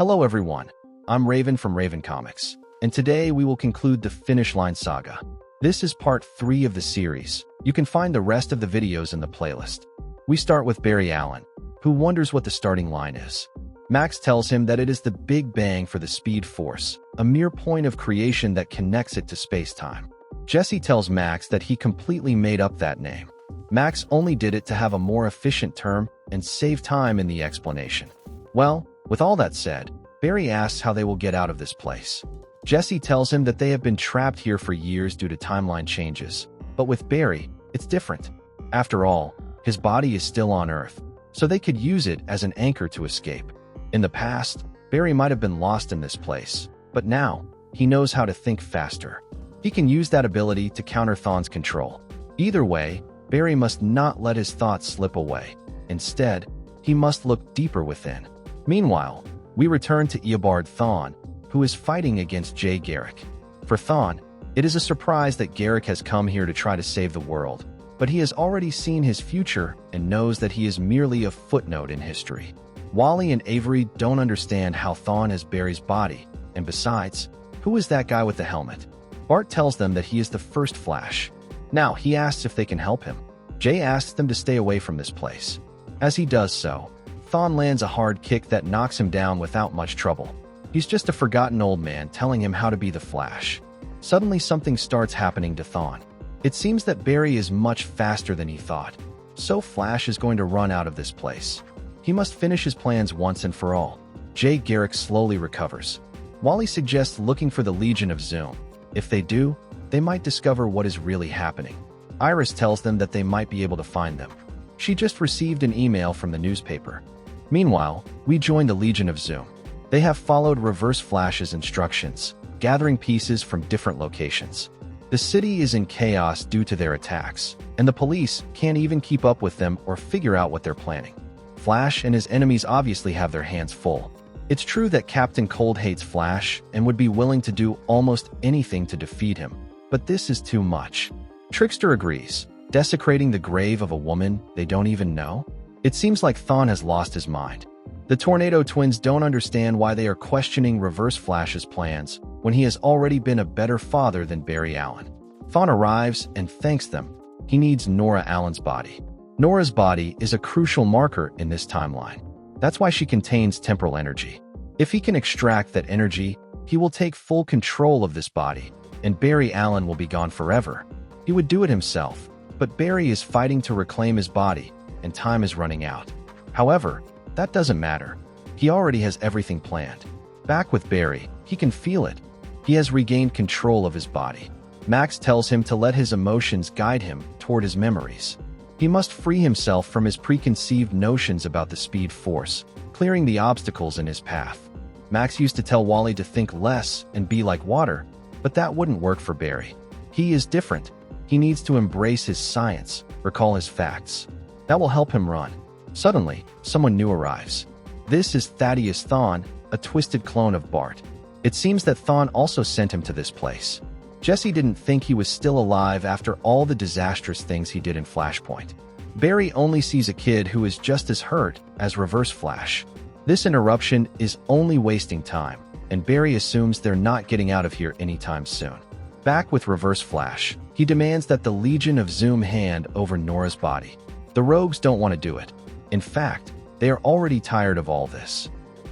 Hello everyone, I'm Raven from Raven Comics, and today we will conclude the Finish Line saga. This is part 3 of the series. You can find the rest of the videos in the playlist. We start with Barry Allen, who wonders what the starting line is. Max tells him that it is the Big Bang for the Speed Force, a mere point of creation that connects it to space-time. Jesse tells Max that he completely made up that name. Max only did it to have a more efficient term and save time in the explanation. Well, with all that said, Barry asks how they will get out of this place. Jesse tells him that they have been trapped here for years due to timeline changes. But with Barry, it's different. After all, his body is still on Earth, so they could use it as an anchor to escape. In the past, Barry might have been lost in this place, but now, he knows how to think faster. He can use that ability to counter Thawne's control. Either way, Barry must not let his thoughts slip away. Instead, he must look deeper within. Meanwhile, we return to Eobard Thawne, who is fighting against Jay Garrick. For Thawne, it is a surprise that Garrick has come here to try to save the world, but he has already seen his future and knows that he is merely a footnote in history. Wally and Avery don't understand how Thawne has Barry's body, and besides, who is that guy with the helmet? Bart tells them that he is the first Flash. Now, he asks if they can help him. Jay asks them to stay away from this place. As he does so, Thawne lands a hard kick that knocks him down without much trouble. He's just a forgotten old man telling him how to be the Flash. Suddenly something starts happening to Thawne. It seems that Barry is much faster than he thought, so Flash is going to run out of this place. He must finish his plans once and for all. Jay Garrick slowly recovers. Wally suggests looking for the Legion of Zoom. If they do, they might discover what is really happening. Iris tells them that they might be able to find them. She just received an email from the newspaper. Meanwhile, we join the Legion of Zoom. They have followed Reverse Flash's instructions, gathering pieces from different locations. The city is in chaos due to their attacks, and the police can't even keep up with them or figure out what they're planning. Flash and his enemies obviously have their hands full. It's true that Captain Cold hates Flash and would be willing to do almost anything to defeat him, but this is too much. Trickster agrees, desecrating the grave of a woman they don't even know? It seems like Thawne has lost his mind. The Tornado Twins don't understand why they are questioning Reverse Flash's plans when he has already been a better father than Barry Allen. Thawne arrives and thanks them. He needs Nora Allen's body. Nora's body is a crucial marker in this timeline. That's why she contains temporal energy. If he can extract that energy, he will take full control of this body, and Barry Allen will be gone forever. He would do it himself, but Barry is fighting to reclaim his body, and time is running out. However, that doesn't matter. He already has everything planned. Back with Barry, he can feel it. He has regained control of his body. Max tells him to let his emotions guide him toward his memories. He must free himself from his preconceived notions about the Speed Force, clearing the obstacles in his path. Max used to tell Wally to think less and be like water, but that wouldn't work for Barry. He is different. He needs to embrace his science, recall his facts. That will help him run. Suddenly, someone new arrives. This is Thaddeus Thawne, a twisted clone of Bart. It seems that Thawne also sent him to this place. Jesse didn't think he was still alive after all the disastrous things he did in Flashpoint. Barry only sees a kid who is just as hurt as Reverse Flash. This interruption is only wasting time, and Barry assumes they're not getting out of here anytime soon. Back with Reverse Flash, he demands that the Legion of Zoom hand over Nora's body. The Rogues don't want to do it. In fact, they are already tired of all this.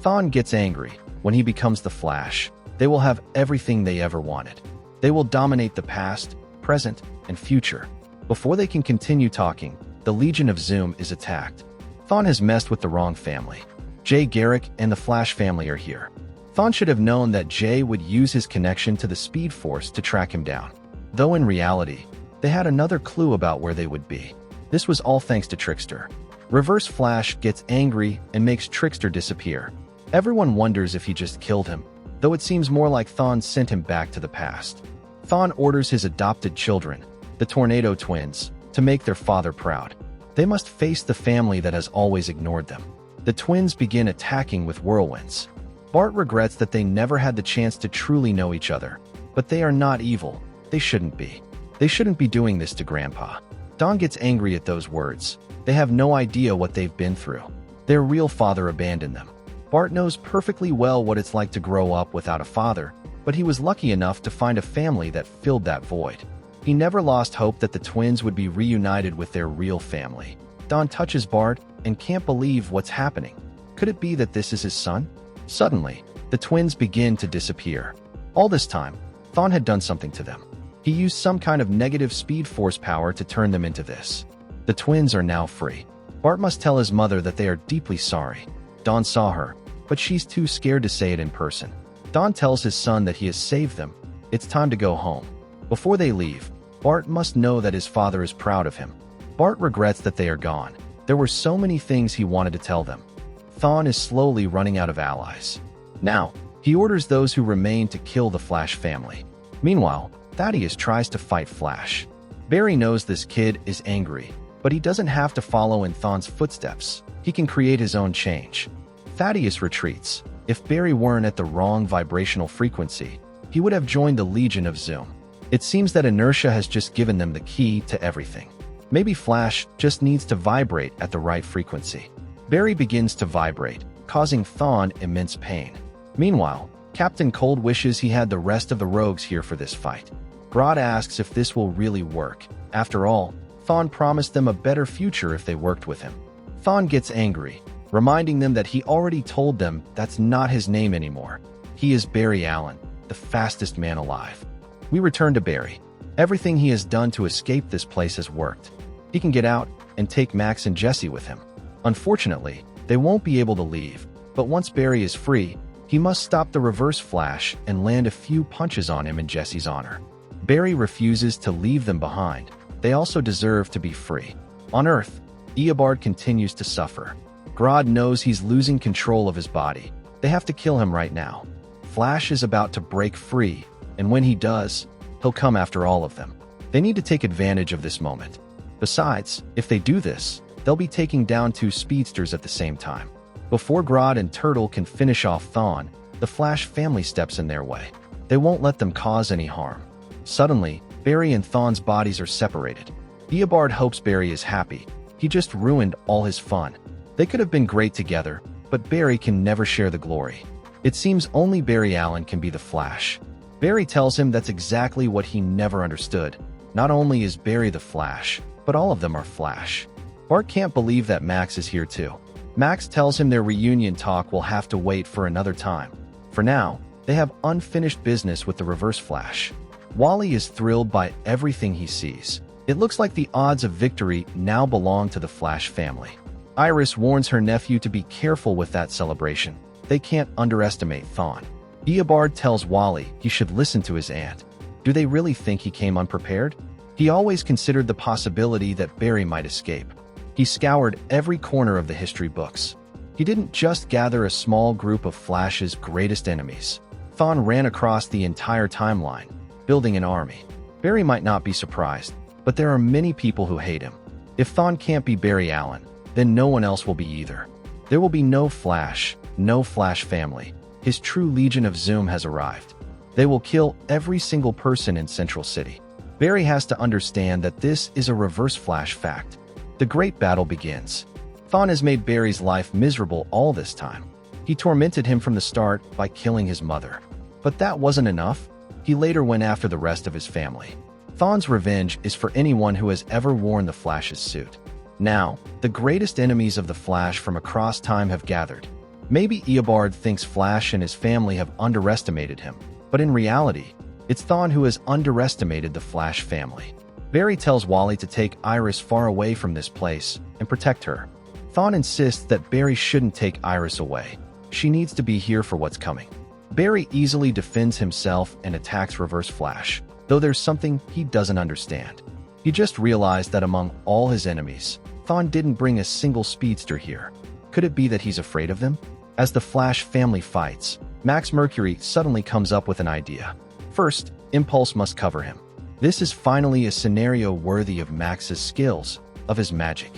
Thawne gets angry. When he becomes the Flash, they will have everything they ever wanted. They will dominate the past, present, and future. Before they can continue talking, the Legion of Zoom is attacked. Thawne has messed with the wrong family. Jay Garrick and the Flash family are here. Thawne should have known that Jay would use his connection to the Speed Force to track him down. Though in reality, they had another clue about where they would be. This was all thanks to Trickster. Reverse Flash gets angry and makes Trickster disappear. Everyone wonders if he just killed him, though it seems more like Thawne sent him back to the past. Thawne orders his adopted children, the Tornado Twins, to make their father proud. They must face the family that has always ignored them. The twins begin attacking with whirlwinds. Bart regrets that they never had the chance to truly know each other, but they are not evil. They shouldn't be. They shouldn't be doing this to Grandpa. Dawn gets angry at those words. They have no idea what they've been through. Their real father abandoned them. Bart knows perfectly well what it's like to grow up without a father, but he was lucky enough to find a family that filled that void. He never lost hope that the twins would be reunited with their real family. Thawne touches Bart and can't believe what's happening. Could it be that this is his son? Suddenly, the twins begin to disappear. All this time, Thawne had done something to them. He used some kind of negative speed force power to turn them into this. The twins are now free. Bart must tell his mother that they are deeply sorry. Thawne saw her, but she's too scared to say it in person. Thawne tells his son that he has saved them. It's time to go home. Before they leave, Bart must know that his father is proud of him. Bart regrets that they are gone. There were so many things he wanted to tell them. Thawne is slowly running out of allies. Now, he orders those who remain to kill the Flash family. Meanwhile, Thaddeus tries to fight Flash. Barry knows this kid is angry, but he doesn't have to follow in Thawne's footsteps. He can create his own change. Thaddeus retreats. If Barry weren't at the wrong vibrational frequency, he would have joined the Legion of Zoom. It seems that inertia has just given them the key to everything. Maybe Flash just needs to vibrate at the right frequency. Barry begins to vibrate, causing Thawne immense pain. Meanwhile, Captain Cold wishes he had the rest of the rogues here for this fight. Grodd asks if this will really work. After all, Thawne promised them a better future if they worked with him. Thawne gets angry, reminding them that he already told them that's not his name anymore. He is Barry Allen, the fastest man alive. We return to Barry. Everything he has done to escape this place has worked. He can get out and take Max and Jesse with him. Unfortunately, they won't be able to leave, but once Barry is free, he must stop the Reverse Flash and land a few punches on him in Jesse's honor. Barry refuses to leave them behind. They also deserve to be free. On Earth, Eobard continues to suffer. Grodd knows he's losing control of his body. They have to kill him right now. Flash is about to break free, and when he does, he'll come after all of them. They need to take advantage of this moment. Besides, if they do this, they'll be taking down two speedsters at the same time. Before Grodd and Turtle can finish off Thawne, the Flash family steps in their way. They won't let them cause any harm. Suddenly, Barry and Thawne's bodies are separated. Eobard hopes Barry is happy. He just ruined all his fun. They could have been great together, but Barry can never share the glory. It seems only Barry Allen can be the Flash. Barry tells him that's exactly what he never understood. Not only is Barry the Flash, but all of them are Flash. Bart can't believe that Max is here too. Max tells him their reunion talk will have to wait for another time. For now, they have unfinished business with the Reverse Flash. Wally is thrilled by everything he sees. It looks like the odds of victory now belong to the Flash family. Iris warns her nephew to be careful with that celebration. They can't underestimate Thawne. Eobard tells Wally he should listen to his aunt. Do they really think he came unprepared? He always considered the possibility that Barry might escape. He scoured every corner of the history books. He didn't just gather a small group of Flash's greatest enemies. Thawne ran across the entire timeline, building an army. Barry might not be surprised, but there are many people who hate him. If Thawne can't be Barry Allen, then no one else will be either. There will be no Flash family. His true Legion of Zoom has arrived. They will kill every single person in Central City. Barry has to understand that this is a Reverse Flash fact. The great battle begins. Thawne has made Barry's life miserable all this time. He tormented him from the start by killing his mother. But that wasn't enough. He later went after the rest of his family. Thawne's revenge is for anyone who has ever worn the Flash's suit. Now, the greatest enemies of the Flash from across time have gathered. Maybe Eobard thinks Flash and his family have underestimated him, but in reality, it's Thawne who has underestimated the Flash family. Barry tells Wally to take Iris far away from this place and protect her. Thawne insists that Barry shouldn't take Iris away. She needs to be here for what's coming. Barry easily defends himself and attacks Reverse Flash, though there's something he doesn't understand. He just realized that among all his enemies, Thawne didn't bring a single speedster here. Could it be that he's afraid of them? As the Flash family fights, Max Mercury suddenly comes up with an idea. First, Impulse must cover him. This is finally a scenario worthy of Max's skills, of his magic.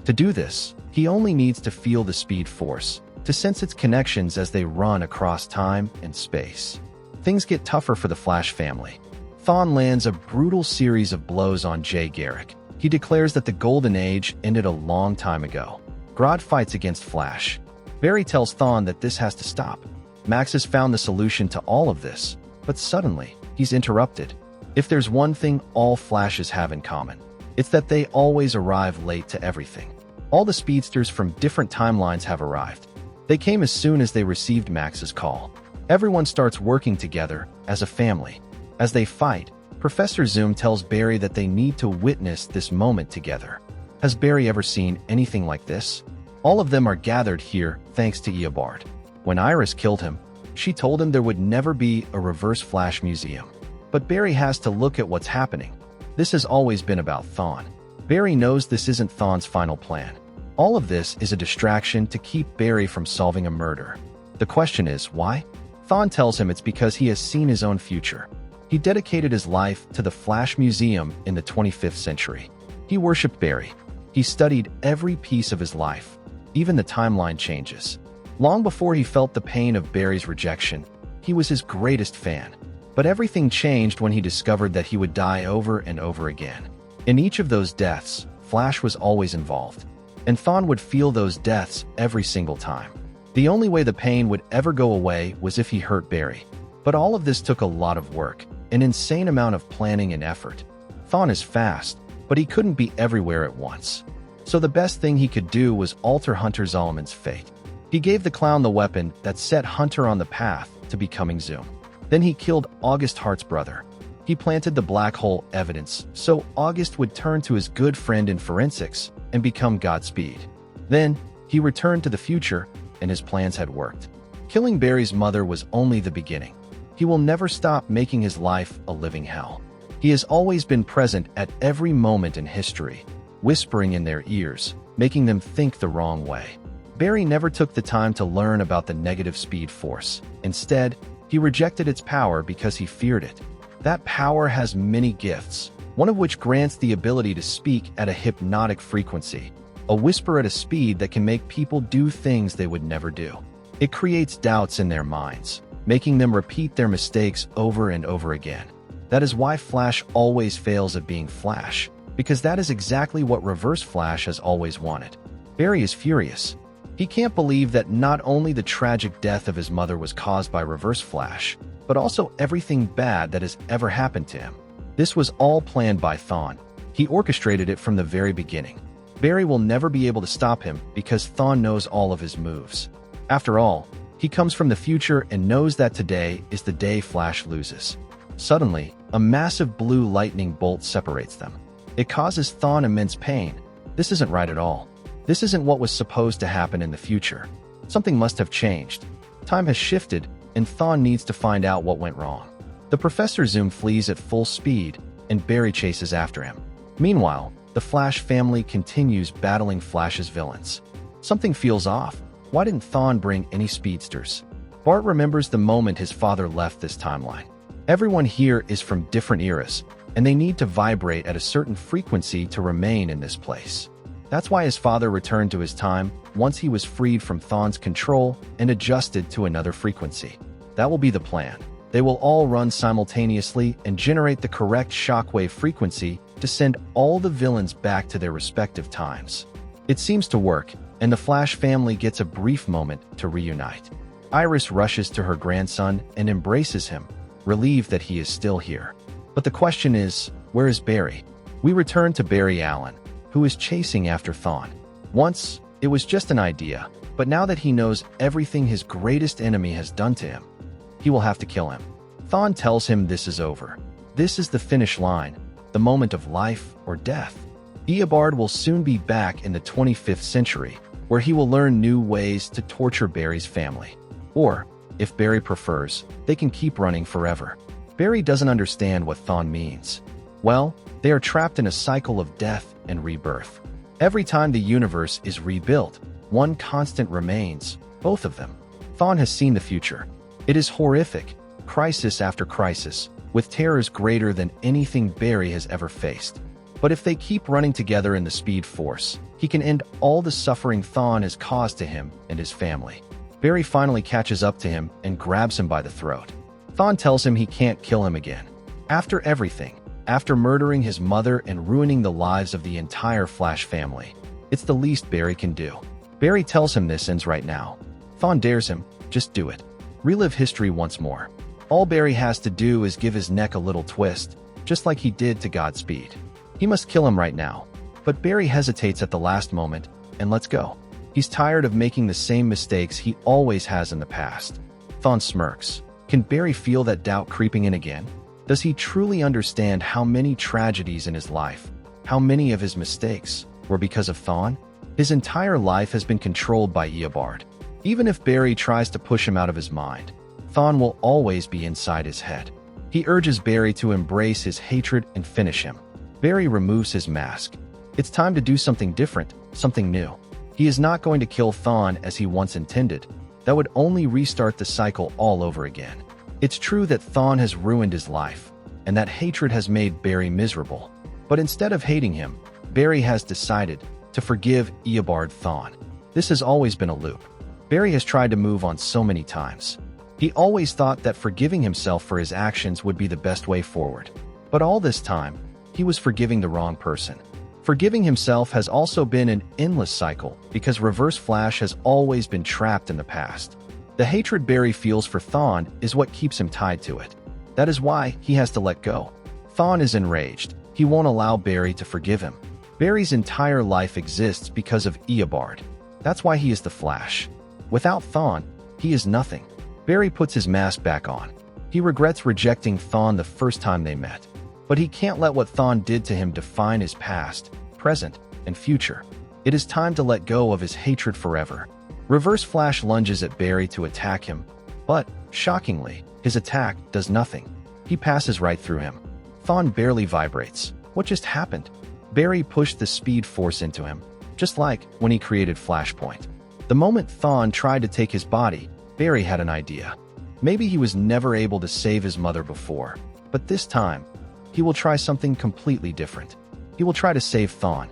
To do this, he only needs to feel the speed force, to sense its connections as they run across time and space. Things get tougher for the Flash family. Thawne lands a brutal series of blows on Jay Garrick. He declares that the Golden Age ended a long time ago. Grodd fights against Flash. Barry tells Thawne that this has to stop. Max has found the solution to all of this, but suddenly, he's interrupted. If there's one thing all Flashes have in common, it's that they always arrive late to everything. All the speedsters from different timelines have arrived. They came as soon as they received Max's call. Everyone starts working together as a family. As they fight, Professor Zoom tells Barry that they need to witness this moment together. Has Barry ever seen anything like this? All of them are gathered here thanks to Eobard. When Iris killed him, she told him there would never be a Reverse Flash museum. But Barry has to look at what's happening. This has always been about Thawne. Barry knows this isn't Thawne's final plan. All of this is a distraction to keep Barry from solving a murder. The question is, why? Thawne tells him it's because he has seen his own future. He dedicated his life to the Flash Museum in the 25th century. He worshipped Barry. He studied every piece of his life, even the timeline changes. Long before he felt the pain of Barry's rejection, he was his greatest fan. But everything changed when he discovered that he would die over and over again. In each of those deaths, Flash was always involved. And Thawne would feel those deaths every single time. The only way the pain would ever go away was if he hurt Barry. But all of this took a lot of work, an insane amount of planning and effort. Thawne is fast, but he couldn't be everywhere at once. So the best thing he could do was alter Hunter Zolomond's fate. He gave the clown the weapon that set Hunter on the path to becoming Zoom. Then he killed August Hart's brother. He planted the black hole evidence so August would turn to his good friend in forensics and become Godspeed. Then, he returned to the future, and his plans had worked. Killing Barry's mother was only the beginning. He will never stop making his life a living hell. He has always been present at every moment in history, whispering in their ears, making them think the wrong way. Barry never took the time to learn about the negative speed force. Instead, he rejected its power because he feared it. That power has many gifts, one of which grants the ability to speak at a hypnotic frequency, a whisper at a speed that can make people do things they would never do. It creates doubts in their minds, making them repeat their mistakes over and over again. That is why Flash always fails at being Flash, because that is exactly what Reverse Flash has always wanted. Barry is furious. He can't believe that not only the tragic death of his mother was caused by Reverse Flash, but also everything bad that has ever happened to him. This was all planned by Thawne. He orchestrated it from the very beginning. Barry will never be able to stop him because Thawne knows all of his moves. After all, he comes from the future and knows that today is the day Flash loses. Suddenly, a massive blue lightning bolt separates them. It causes Thawne immense pain. This isn't right at all. This isn't what was supposed to happen in the future. Something must have changed. Time has shifted, and Thawne needs to find out what went wrong. The Professor Zoom flees at full speed, and Barry chases after him. Meanwhile, the Flash family continues battling Flash's villains. Something feels off. Why didn't Thawne bring any speedsters? Bart remembers the moment his father left this timeline. Everyone here is from different eras, and they need to vibrate at a certain frequency to remain in this place. That's why his father returned to his time once he was freed from Thawne's control and adjusted to another frequency. That will be the plan. They will all run simultaneously and generate the correct shockwave frequency to send all the villains back to their respective times. It seems to work, and the Flash family gets a brief moment to reunite. Iris rushes to her grandson and embraces him, relieved that he is still here. But the question is, where is Barry? We return to Barry Allen, who is chasing after Thawne. Once, it was just an idea, but now that he knows everything his greatest enemy has done to him, he will have to kill him. Thawne tells him this is over. This is the finish line, the moment of life or death. Eobard will soon be back in the 25th century, where he will learn new ways to torture Barry's family. Or, if Barry prefers, they can keep running forever. Barry doesn't understand what Thawne means. Well, they are trapped in a cycle of death and rebirth. Every time the universe is rebuilt, one constant remains, both of them. Thawne has seen the future. It is horrific, crisis after crisis, with terrors greater than anything Barry has ever faced. But if they keep running together in the Speed Force, he can end all the suffering Thawne has caused to him and his family. Barry finally catches up to him and grabs him by the throat. Thawne tells him he can't kill him again. After everything, after murdering his mother and ruining the lives of the entire Flash family, it's the least Barry can do. Barry tells him this ends right now. Thawne dares him, just do it. Relive history once more. All Barry has to do is give his neck a little twist, just like he did to Godspeed. He must kill him right now. But Barry hesitates at the last moment and lets go. He's tired of making the same mistakes he always has in the past. Thawne smirks. Can Barry feel that doubt creeping in again? Does he truly understand how many tragedies in his life, how many of his mistakes, were because of Thawne? His entire life has been controlled by Eobard. Even if Barry tries to push him out of his mind, Thawne will always be inside his head. He urges Barry to embrace his hatred and finish him. Barry removes his mask. It's time to do something different, something new. He is not going to kill Thawne as he once intended. That would only restart the cycle all over again. It's true that Thawne has ruined his life, and that hatred has made Barry miserable. But instead of hating him, Barry has decided to forgive Eobard Thawne. This has always been a loop. Barry has tried to move on so many times. He always thought that forgiving himself for his actions would be the best way forward. But all this time, he was forgiving the wrong person. Forgiving himself has also been an endless cycle because Reverse Flash has always been trapped in the past. The hatred Barry feels for Thawne is what keeps him tied to it. That is why he has to let go. Thawne is enraged. He won't allow Barry to forgive him. Barry's entire life exists because of Eobard. That's why he is the Flash. Without Thawne, he is nothing. Barry puts his mask back on. He regrets rejecting Thawne the first time they met. But he can't let what Thawne did to him define his past, present, and future. It is time to let go of his hatred forever. Reverse Flash lunges at Barry to attack him, but, shockingly, his attack does nothing. He passes right through him. Thawne barely vibrates. What just happened? Barry pushed the Speed Force into him, just like when he created Flashpoint. The moment Thawne tried to take his body, Barry had an idea. Maybe he was never able to save his mother before, but this time, he will try something completely different. He will try to save Thawne.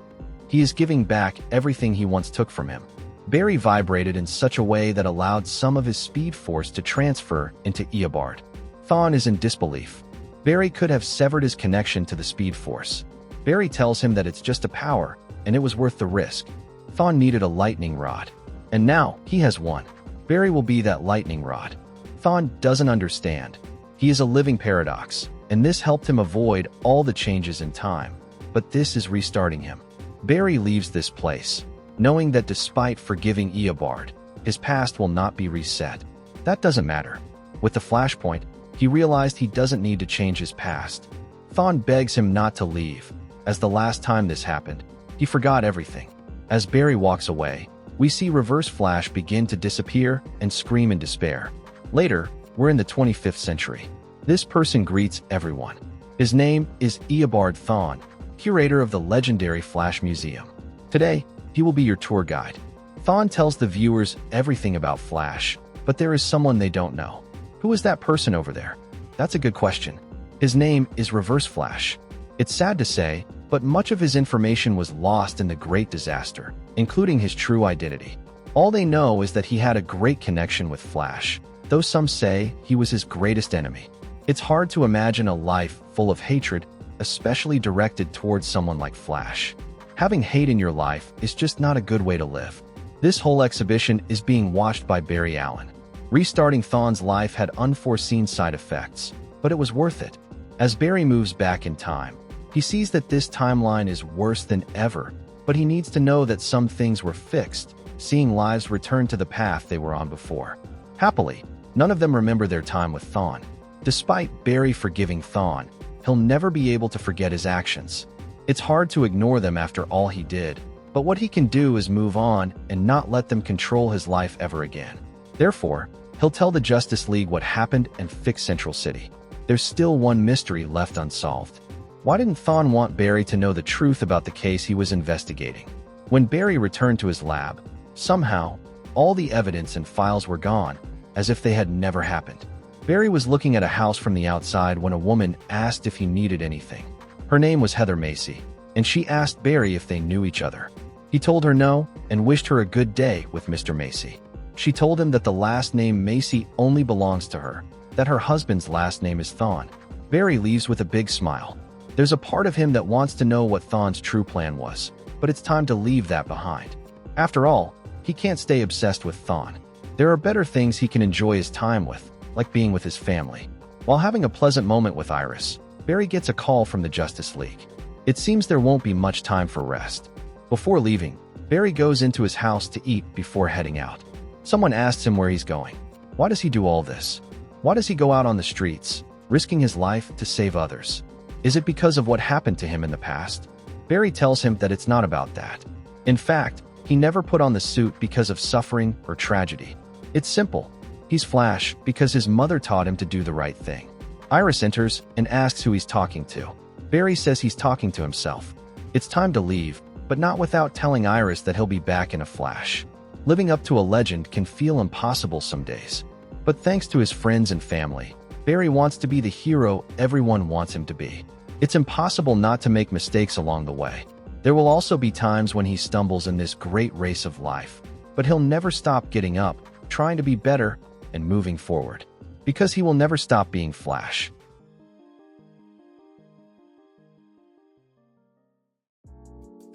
He is giving back everything he once took from him. Barry vibrated in such a way that allowed some of his Speed Force to transfer into Eobard. Thawne is in disbelief. Barry could have severed his connection to the Speed Force. Barry tells him that it's just a power, and it was worth the risk. Thawne needed a lightning rod. And now, he has one. Barry will be that lightning rod. Thawne doesn't understand. He is a living paradox, and this helped him avoid all the changes in time. But this is restarting him. Barry leaves this place, knowing that despite forgiving Eobard, his past will not be reset. That doesn't matter. With the Flashpoint, he realized he doesn't need to change his past. Thawne begs him not to leave, as the last time this happened, he forgot everything. As Barry walks away, we see Reverse Flash begin to disappear and scream in despair. Later, we're in the 25th century. This person greets everyone. His name is Eobard Thawne, curator of the legendary Flash Museum. Today, he will be your tour guide. Thawne tells the viewers everything about Flash, but there is someone they don't know. Who is that person over there? That's a good question. His name is Reverse Flash. It's sad to say, but much of his information was lost in the Great Disaster, including his true identity. All they know is that he had a great connection with Flash, though some say he was his greatest enemy. It's hard to imagine a life full of hatred, especially directed towards someone like Flash. Having hate in your life is just not a good way to live. This whole exhibition is being watched by Barry Allen. Restarting Thawne's life had unforeseen side effects, but it was worth it. As Barry moves back in time, he sees that this timeline is worse than ever, but he needs to know that some things were fixed, seeing lives return to the path they were on before. Happily, none of them remember their time with Thawne. Despite Barry forgiving Thawne, he'll never be able to forget his actions. It's hard to ignore them after all he did, but what he can do is move on and not let them control his life ever again. Therefore, he'll tell the Justice League what happened and fix Central City. There's still one mystery left unsolved. Why didn't Thawne want Barry to know the truth about the case he was investigating? When Barry returned to his lab, somehow, all the evidence and files were gone, as if they had never happened. Barry was looking at a house from the outside when a woman asked if he needed anything. Her name was Heather Macy, and she asked Barry if they knew each other. He told her no and wished her a good day with Mr. Macy. She told him that the last name Macy only belongs to her, that her husband's last name is Thawne. Barry leaves with a big smile. There's a part of him that wants to know what Thawne's true plan was, but it's time to leave that behind. After all, he can't stay obsessed with Thawne. There are better things he can enjoy his time with, like being with his family. While having a pleasant moment with Iris, Barry gets a call from the Justice League. It seems there won't be much time for rest. Before leaving, Barry goes into his house to eat before heading out. Someone asks him where he's going. Why does he do all this? Why does he go out on the streets, risking his life to save others? Is it because of what happened to him in the past? Barry tells him that it's not about that. In fact, he never put on the suit because of suffering or tragedy. It's simple. He's Flash because his mother taught him to do the right thing. Iris enters and asks who he's talking to. Barry says he's talking to himself. It's time to leave, but not without telling Iris that he'll be back in a flash. Living up to a legend can feel impossible some days. But thanks to his friends and family, Barry wants to be the hero everyone wants him to be. It's impossible not to make mistakes along the way. There will also be times when he stumbles in this great race of life, but he'll never stop getting up, trying to be better, and moving forward. Because he will never stop being Flash.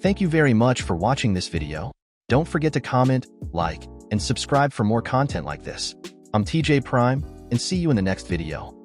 Thank you very much for watching this video. Don't forget to comment, like, and subscribe for more content like this. I'm TJ Prime, and see you in the next video.